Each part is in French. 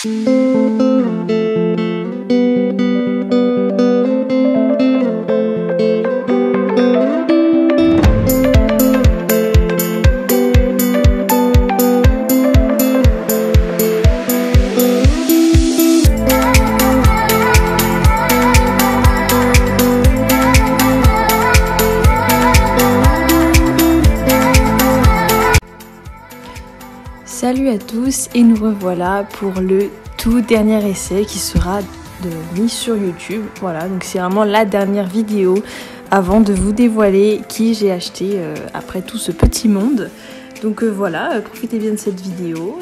Salut à tous et nous revoilà pour le tout dernier essai qui sera mis sur YouTube. Voilà, donc c'est vraiment la dernière vidéo avant de vous dévoiler qui j'ai acheté après tout ce petit monde. Donc voilà, profitez bien de cette vidéo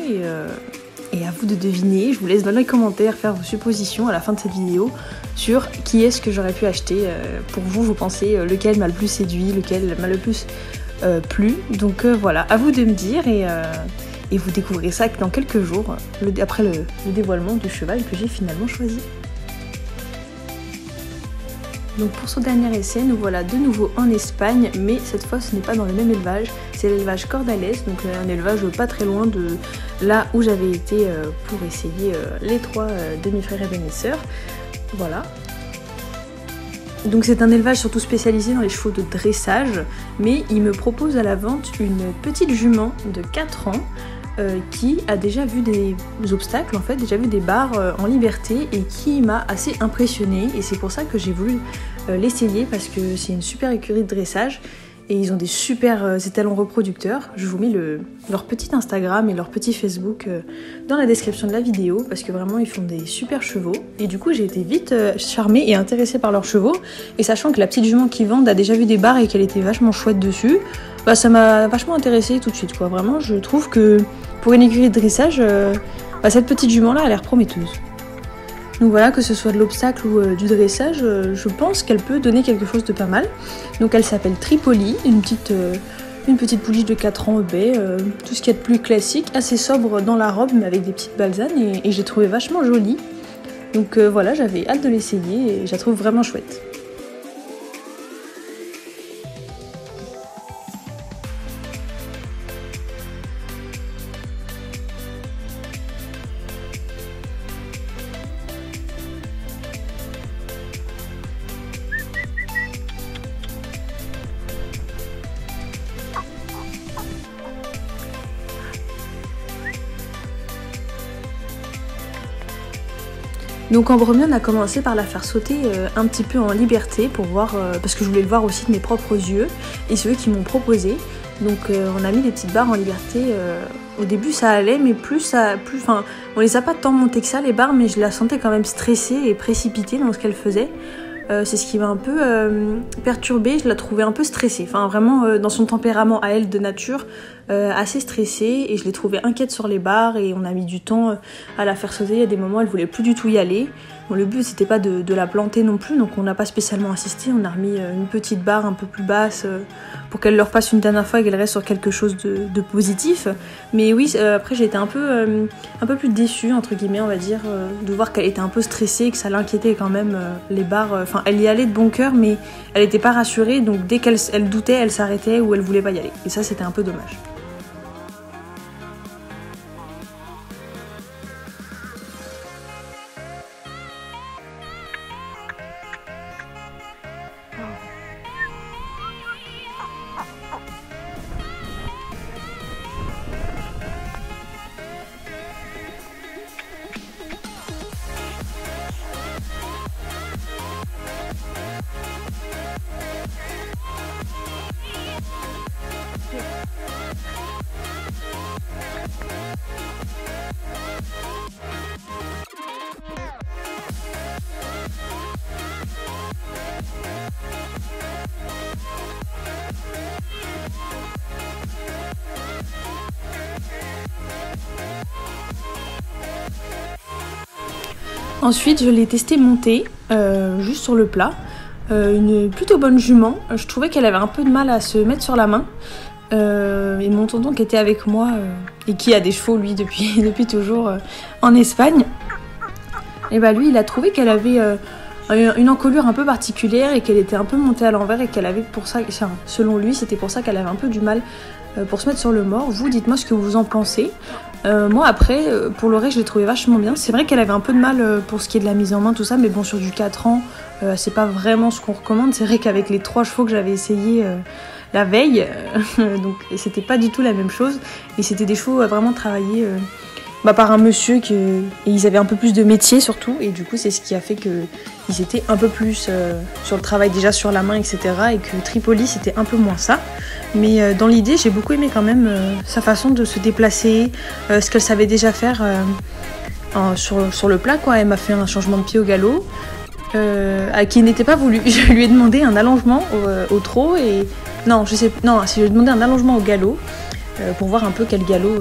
et à vous de deviner. Je vous laisse dans les commentaires faire vos suppositions à la fin de cette vidéo sur qui est-ce que j'aurais pu acheter. Pour vous, vous pensez lequel m'a le plus séduit, lequel m'a le plus plu. Donc voilà, à vous de me dire et vous découvrez ça dans quelques jours, après le dévoilement du cheval que j'ai finalement choisi. Donc pour ce dernier essai, nous voilà de nouveau en Espagne, mais cette fois ce n'est pas dans le même élevage, c'est l'élevage Cordales, donc un élevage pas très loin de là où j'avais été pour essayer les trois demi-frères et demi-sœurs. Voilà. Donc c'est un élevage surtout spécialisé dans les chevaux de dressage, mais il me propose à la vente une petite jument de 4 ans qui a déjà vu des obstacles, en fait, déjà vu des barres en liberté et qui m'a assez impressionnée, et c'est pour ça que j'ai voulu l'essayer parce que c'est une super écurie de dressage et ils ont des super étalons reproducteurs. Je vous mets leur petit Instagram et leur petit Facebook dans la description de la vidéo parce que vraiment ils font des super chevaux et du coup j'ai été vite charmée et intéressée par leurs chevaux, et sachant que la petite jument qu'ils vendent a déjà vu des barres et qu'elle était vachement chouette dessus, bah ça m'a vachement intéressée tout de suite quoi. Vraiment je trouve que pour une écurie de dressage, cette petite jument là a l'air prometteuse. Donc voilà, que ce soit de l'obstacle ou du dressage, je pense qu'elle peut donner quelque chose de pas mal. Donc elle s'appelle Tripoli, une petite pouliche de 4 ans au bai, tout ce qu'il y a de plus classique, assez sobre dans la robe mais avec des petites balsanes, et j'ai trouvé vachement jolie. Donc voilà, j'avais hâte de l'essayer et je la trouve vraiment chouette. Donc en premier, on a commencé par la faire sauter un petit peu en liberté pour voir, parce que je voulais le voir aussi de mes propres yeux, et c'est eux qui m'ont proposé. Donc on a mis des petites barres en liberté. Au début ça allait, mais on les a pas tant montées que ça les barres, mais je la sentais quand même stressée et précipitée dans ce qu'elle faisait. C'est ce qui m'a un peu perturbée, je la trouvais un peu stressée, enfin vraiment dans son tempérament à elle de nature, assez stressée, et je l'ai trouvée inquiète sur les barres et on a mis du temps à la faire sauter. Il y a des moments elle voulait plus du tout y aller. Bon, le but c'était pas de la planter non plus, donc on n'a pas spécialement insisté, on a remis une petite barre un peu plus basse pour qu'elle leur passe une dernière fois et qu'elle reste sur quelque chose de positif. Mais oui, après j'ai été un peu plus déçue entre guillemets on va dire, de voir qu'elle était un peu stressée et que ça l'inquiétait quand même les barres. Enfin elle y allait de bon cœur mais elle était pas rassurée, donc dès qu'elle doutait elle s'arrêtait ou elle voulait pas y aller, et ça c'était un peu dommage. Ensuite, je l'ai testé montée, juste sur le plat. Une plutôt bonne jument. Je trouvais qu'elle avait un peu de mal à se mettre sur la main. Et mon tonton qui était avec moi, et qui a des chevaux, lui, depuis toujours en Espagne, et bah lui, il a trouvé qu'elle avait une encolure un peu particulière et qu'elle était un peu montée à l'envers, et qu'elle avait pour ça, selon lui, c'était pour ça qu'elle avait un peu du mal pour se mettre sur le mort. Vous, dites-moi ce que vous en pensez. Moi après, pour l'oreille, je l'ai trouvé vachement bien. C'est vrai qu'elle avait un peu de mal pour ce qui est de la mise en main, tout ça, mais bon, sur du 4 ans, c'est pas vraiment ce qu'on recommande. C'est vrai qu'avec les 3 chevaux que j'avais essayé la veille, donc c'était pas du tout la même chose. Et c'était des chevaux vraiment travaillés par un monsieur et ils avaient un peu plus de métier surtout. Et du coup, c'est ce qui a fait qu'ils étaient un peu plus sur le travail déjà sur la main, etc. Et que Tripoli, c'était un peu moins ça. Mais dans l'idée, j'ai beaucoup aimé quand même sa façon de se déplacer, ce qu'elle savait déjà faire sur le plat, quoi. Elle m'a fait un changement de pied au galop, qui n'était pas voulu. Je lui ai demandé un allongement au trot et je lui ai demandé un allongement au galop pour voir un peu quel galop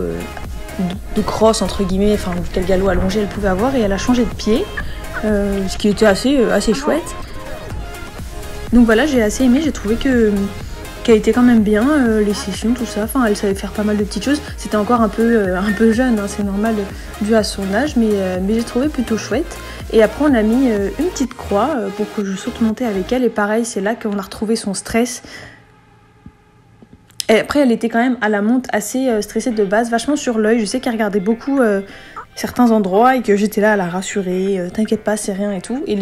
de crosse entre guillemets, enfin quel galop allongé elle pouvait avoir, et elle a changé de pied, ce qui était assez chouette. Donc voilà, j'ai assez aimé, j'ai trouvé qu'elle était quand même bien, les sessions, tout ça. Enfin, elle savait faire pas mal de petites choses. C'était encore un peu jeune, hein, c'est normal dû à son âge, mais j'ai trouvé plutôt chouette. Et après, on a mis une petite croix pour que je saute monter avec elle. Et pareil, c'est là qu'on a retrouvé son stress. Et après, elle était quand même à la monte assez stressée de base, vachement sur l'œil. Je sais qu'elle regardait beaucoup certains endroits et que j'étais là à la rassurer. T'inquiète pas, c'est rien et tout. Et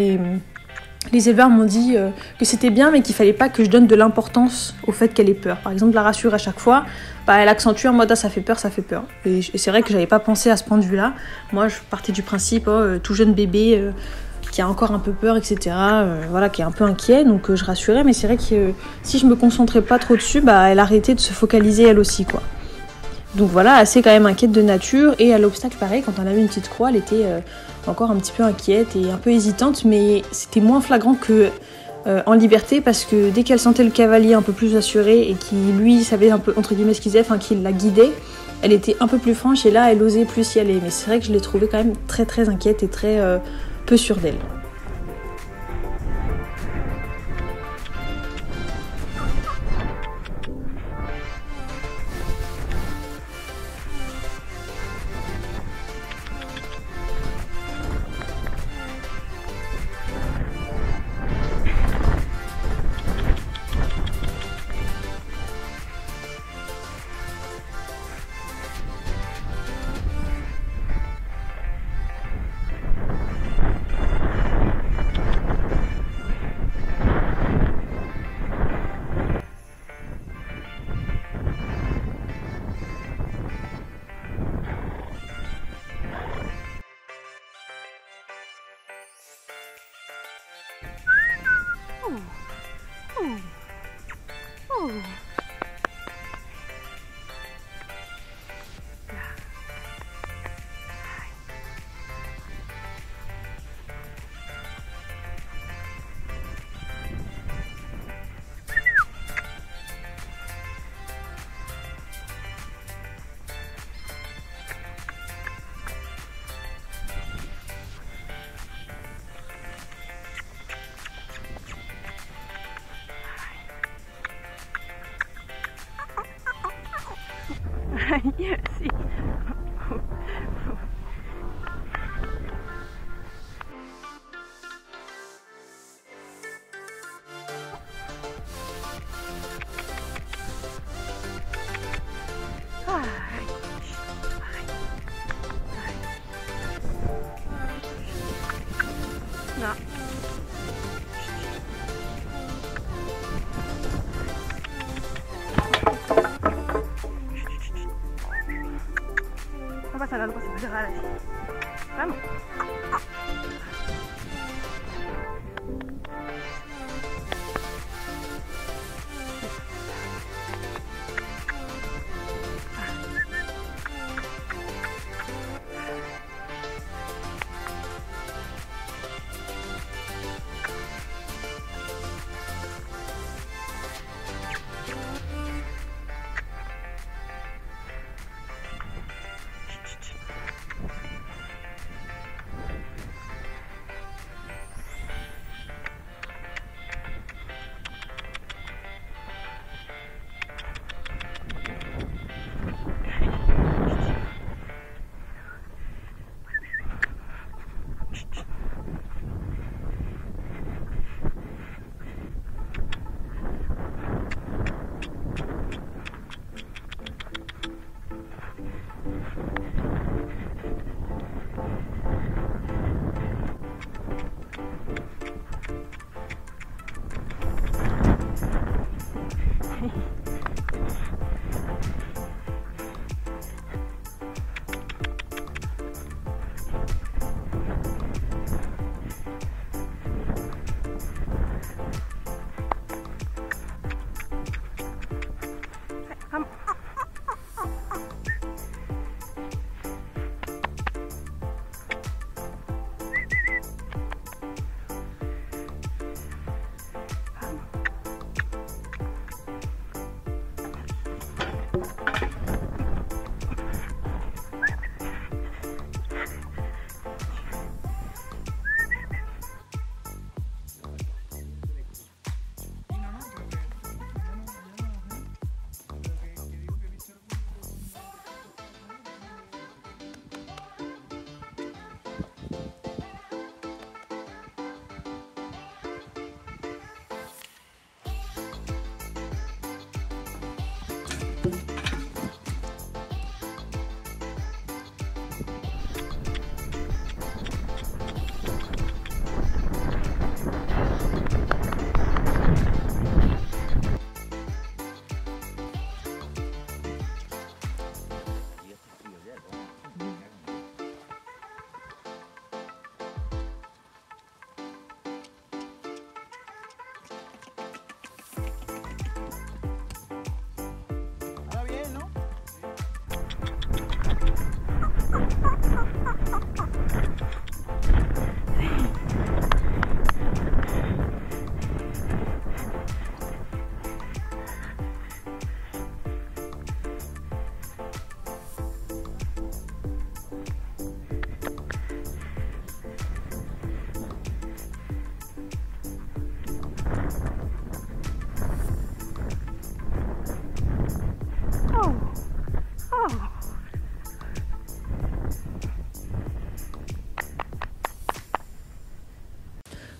les éleveurs m'ont dit que c'était bien, mais qu'il fallait pas que je donne de l'importance au fait qu'elle ait peur. Par exemple, la rassurer à chaque fois, elle accentue en mode ça fait peur, ça fait peur. Et c'est vrai que j'avais pas pensé à ce point de vue-là. Moi, je partais du principe, tout jeune bébé qui a encore un peu peur, etc. Voilà, qui est un peu inquiet, donc je rassurais. Mais c'est vrai que si je me concentrais pas trop dessus, elle arrêtait de se focaliser elle aussi, quoi. Donc voilà, assez quand même inquiète de nature. Et à l'obstacle, pareil, quand on avait une petite croix, elle était encore un petit peu inquiète et un peu hésitante, mais c'était moins flagrant que en liberté, parce que dès qu'elle sentait le cavalier un peu plus assuré et qui lui savait un peu entre guillemets ce qu'il faisait, enfin qu'il la guidait, elle était un peu plus franche et là elle osait plus y aller. Mais c'est vrai que je l'ai trouvée quand même très très inquiète et très peu sûre d'elle. Sí. No. No pasa nada, no pasa nada. Vamos.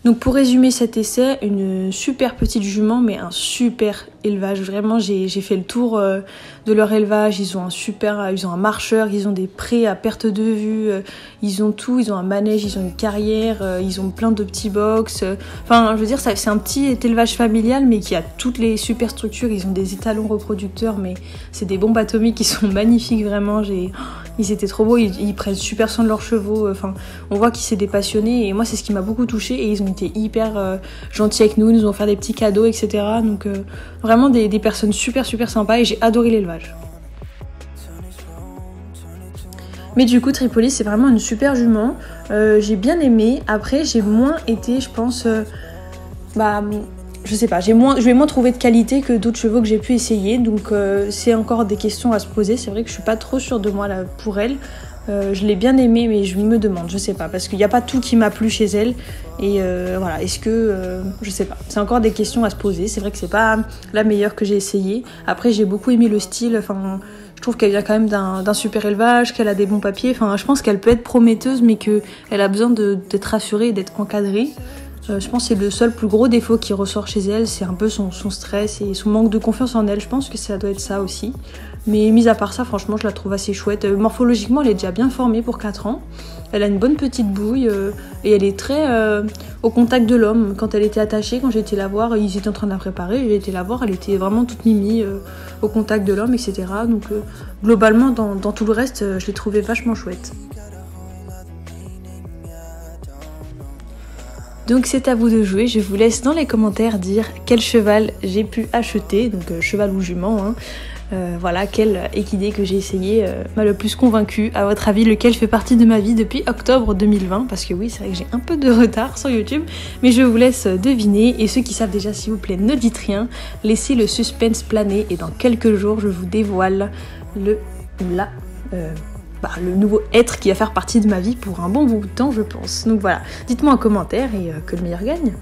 Donc pour résumer cet essai, une super petite jument mais un super élevage. Vraiment j'ai fait le tour de leur élevage. Ils ont un marcheur, ils ont des prés à perte de vue, ils ont tout, ils ont un manège, ils ont une carrière, ils ont plein de petits box. Enfin je veux dire c'est un petit élevage familial mais qui a toutes les superstructures. Ils ont des étalons reproducteurs mais c'est des bombes atomiques qui sont magnifiques vraiment. Ils étaient trop beaux, ils prennent super soin de leurs chevaux. Enfin on voit qu'ils c'est des passionnés et moi c'est ce qui m'a beaucoup touchée et ils ont été hyper gentils avec nous, ils nous ont offert des petits cadeaux etc. Donc vraiment des personnes super sympas et j'ai adoré l'élevage. Mais du coup Tripoli c'est vraiment une super jument, j'ai bien aimé. Après j'ai moins été je pense, je sais pas, je vais moins trouver de qualité que d'autres chevaux que j'ai pu essayer. Donc c'est encore des questions à se poser, c'est vrai que je suis pas trop sûre de moi là pour elle. Je l'ai bien aimée mais je me demande, je sais pas, parce qu'il n'y a pas tout qui m'a plu chez elle et voilà, est-ce que, je sais pas, c'est encore des questions à se poser. C'est vrai que c'est pas la meilleure que j'ai essayée. Après j'ai beaucoup aimé le style, enfin je trouve qu'elle vient quand même d'un super élevage, qu'elle a des bons papiers, enfin je pense qu'elle peut être prometteuse mais qu'elle a besoin d'être rassurée et d'être encadrée. Je pense que c'est le seul plus gros défaut qui ressort chez elle, c'est un peu son stress et son manque de confiance en elle. Je pense que ça doit être ça aussi. Mais mis à part ça, franchement, je la trouve assez chouette. Morphologiquement, elle est déjà bien formée pour 4 ans. Elle a une bonne petite bouille et elle est très au contact de l'homme. Quand elle était attachée, quand j'ai été la voir, ils étaient en train de la préparer, j'ai été la voir, elle était vraiment toute mimi, au contact de l'homme, etc. Donc globalement, dans tout le reste, je l'ai trouvée vachement chouette. Donc c'est à vous de jouer, je vous laisse dans les commentaires dire quel cheval j'ai pu acheter, donc cheval ou jument, hein. Voilà, quel équidé que j'ai essayé m'a le plus convaincu. À votre avis, lequel fait partie de ma vie depuis octobre 2020? Parce que oui, c'est vrai que j'ai un peu de retard sur YouTube, mais je vous laisse deviner. Et ceux qui savent déjà, s'il vous plaît, ne dites rien, laissez le suspense planer et dans quelques jours, je vous dévoile le nouveau être qui va faire partie de ma vie pour un bon bout de temps, je pense. Donc voilà, dites-moi en commentaire et que le meilleur gagne.